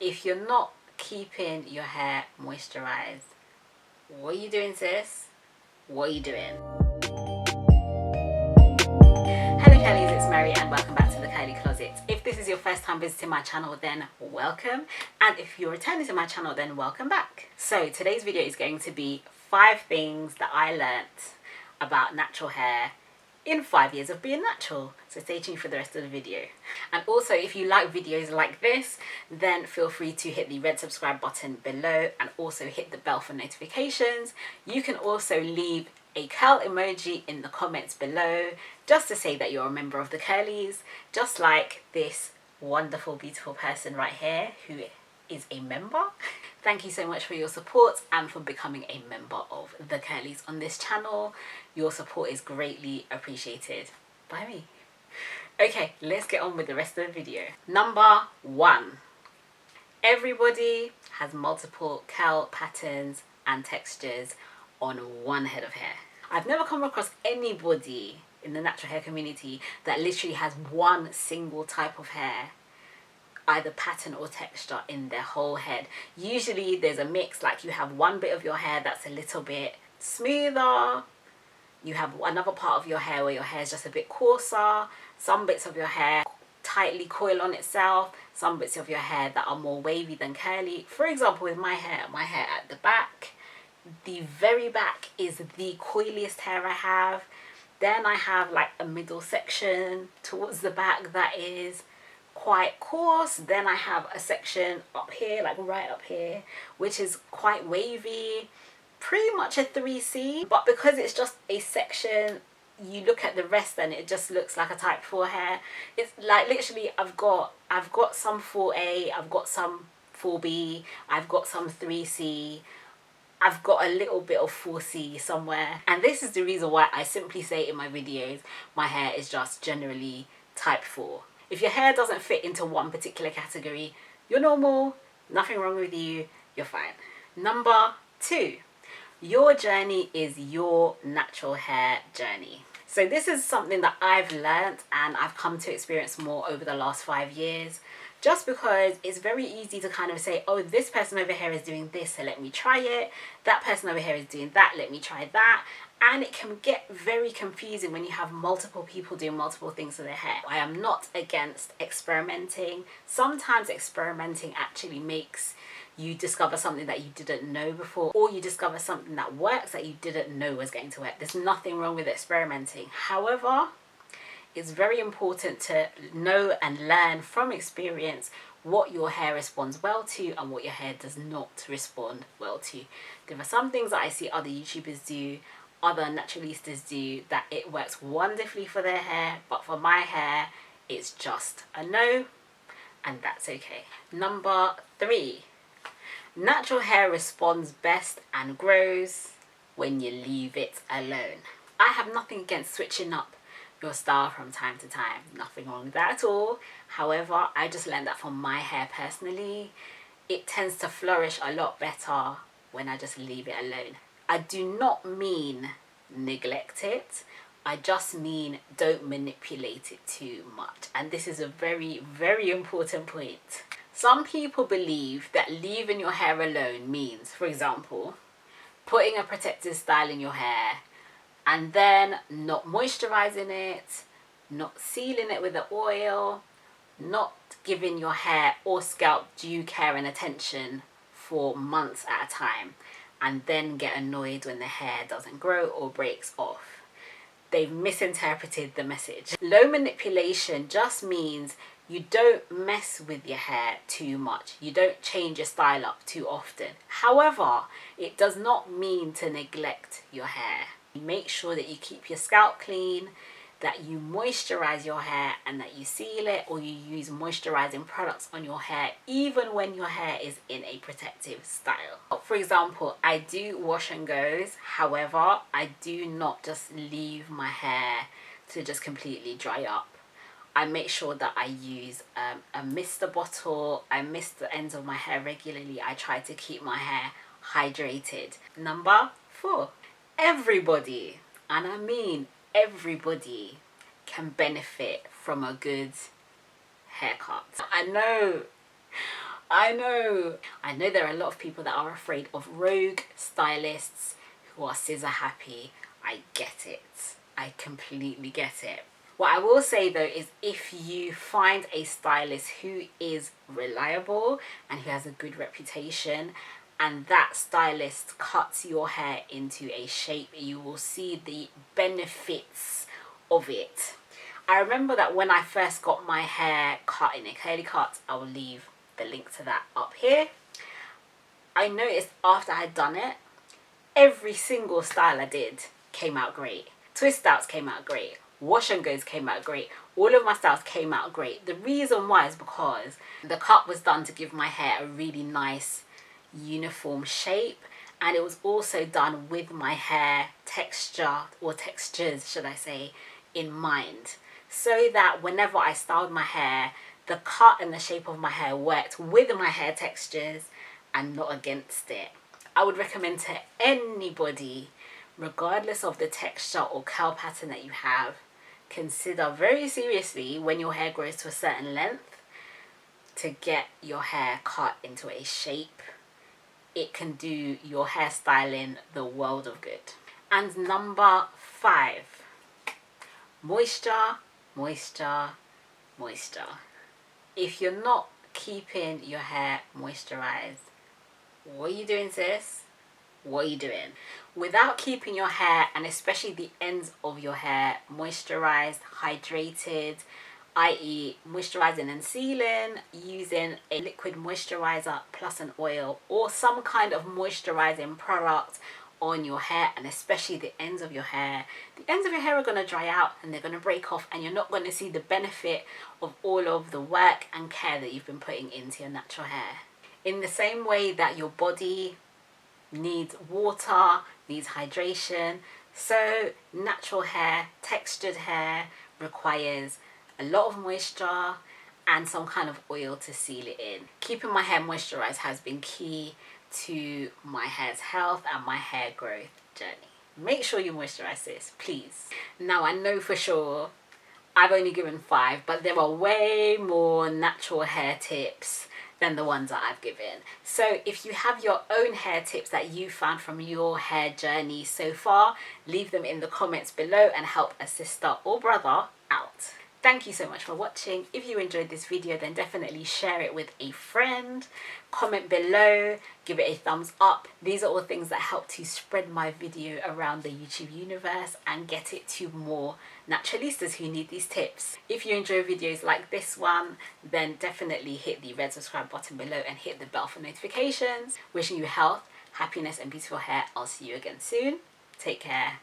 if you're not keeping your hair moisturized, what are you doing, sis? What are you doing? Hello Curlies, it's Mary and welcome back to the Curly Closet. If this is your first time visiting my channel, then welcome, and if you're returning to my channel, then welcome back. So today's video is going to be 5 things that I learnt about natural hair in 5 years of being natural. So stay tuned for the rest of the video. And also, if you like videos like this, then feel free to hit the red subscribe button below and also hit the bell for notifications. You can also leave a curl emoji in the comments below just to say that you're a member of the Curlies, just like this wonderful, beautiful person right here who is a member. Thank you so much for your support and for becoming a member of the Curlies on this channel. Your support is greatly appreciated by me. Okay, let's get on with the rest of the video. Number 1. Everybody has multiple curl patterns and textures on one head of hair. I've never come across anybody in the natural hair community that literally has one single type of hair, either pattern or texture, in their whole head. Usually there's a mix, like you have one bit of your hair that's a little bit smoother, you have another part of your hair where your hair is just a bit coarser, some bits of your hair tightly coil on itself, some bits of your hair that are more wavy than curly. For example, with my hair at the back, the very back is the coiliest hair I have. Then I have like a middle section towards the back that is quite coarse. Then I have a section up here, like right up here, which is quite wavy, pretty much a 3C. But because it's just a section, you look at the rest and it just looks like a type 4 hair. It's like literally I've got some 4A, I've got some 4B, I've got some 3C, I've got a little bit of 4C somewhere. And this is the reason why I simply say in my videos my hair is just generally type 4. If your hair doesn't fit into one particular category, you're normal, nothing wrong with you, you're fine. Number 2, your journey is your natural hair journey. So this is something that I've learned and I've come to experience more over the last 5 years. Just because it's very easy to kind of say, oh, this person over here is doing this, so let me try it. That person over here is doing that, let me try that. And it can get very confusing when you have multiple people doing multiple things to their hair. I am not against experimenting. Sometimes experimenting actually makes you discover something that you didn't know before, or you discover something that works that you didn't know was going to work. There's nothing wrong with experimenting. However, it's very important to know and learn from experience what your hair responds well to and what your hair does not respond well to. There are some things that I see other YouTubers do, other naturalistas do, that it works wonderfully for their hair, but for my hair, it's just a no, and that's okay. Number 3, natural hair responds best and grows when you leave it alone. I have nothing against switching up your style from time to time, nothing wrong with that at all. However, I just learned that from my hair personally, it tends to flourish a lot better when I just leave it alone. I do not mean neglect it, I just mean don't manipulate it too much. And this is a very, very important point. Some people believe that leaving your hair alone means, for example, putting a protective style in your hair and then not moisturizing it, not sealing it with the oil, not giving your hair or scalp due care and attention for months at a time, and then get annoyed when the hair doesn't grow or breaks off. They've misinterpreted the message. Low manipulation just means you don't mess with your hair too much. You don't change your style up too often. However, it does not mean to neglect your hair. Make sure that you keep your scalp clean, that you moisturize your hair and that you seal it, or you use moisturizing products on your hair even when your hair is in a protective style. For example, I do wash and goes. However, I do not just leave my hair to just completely dry up. I make sure that I use a mister bottle. I mist the ends of my hair regularly. I try to keep my hair hydrated. Number 4, everybody, and I mean everybody, can benefit from a good haircut. I know I know there are a lot of people that are afraid of rogue stylists who are scissor happy. I get it. I completely get it. What I will say though is, if you find a stylist who is reliable and who has a good reputation, and that stylist cuts your hair into a shape, you will see the benefits of it. I remember that when I first got my hair cut in a curly cut, I will leave the link to that up here. I noticed after I had done it, every single style I did came out great. Twist outs came out great. Wash and goes came out great. All of my styles came out great. The reason why is because the cut was done to give my hair a really nice uniform shape, and it was also done with my hair texture, or textures should I say, in mind, so that whenever I styled my hair, the cut and the shape of my hair worked with my hair textures and not against it. I would recommend to anybody, regardless of the texture or curl pattern that you have, consider very seriously when your hair grows to a certain length to get your hair cut into a shape. It can do your hairstyling the world of good. And number 5, moisture, moisture, moisture. If you're not keeping your hair moisturized, what are you doing, sis? What are you doing? Without keeping your hair, and especially the ends of your hair, moisturized, hydrated, i.e. moisturizing and sealing, using a liquid moisturizer plus an oil or some kind of moisturizing product on your hair, and especially the ends of your hair. The ends of your hair are going to dry out and they're going to break off, and you're not going to see the benefit of all of the work and care that you've been putting into your natural hair. In the same way that your body needs water, needs hydration, so natural hair, textured hair requires a lot of moisture and some kind of oil to seal it in. Keeping my hair moisturized has been key to my hair's health and my hair growth journey. Make sure you moisturize this, please. Now, I know for sure I've only given 5, but there are way more natural hair tips than the ones that I've given. So if you have your own hair tips that you found from your hair journey so far, leave them in the comments below and help a sister or brother out. Thank you so much for watching. If you enjoyed this video, then definitely share it with a friend. Comment below, give it a thumbs up. These are all things that help to spread my video around the YouTube universe and get it to more naturalistas who need these tips. If you enjoy videos like this one, then definitely hit the red subscribe button below and hit the bell for notifications. Wishing you health, happiness and beautiful hair. I'll see you again soon. Take care.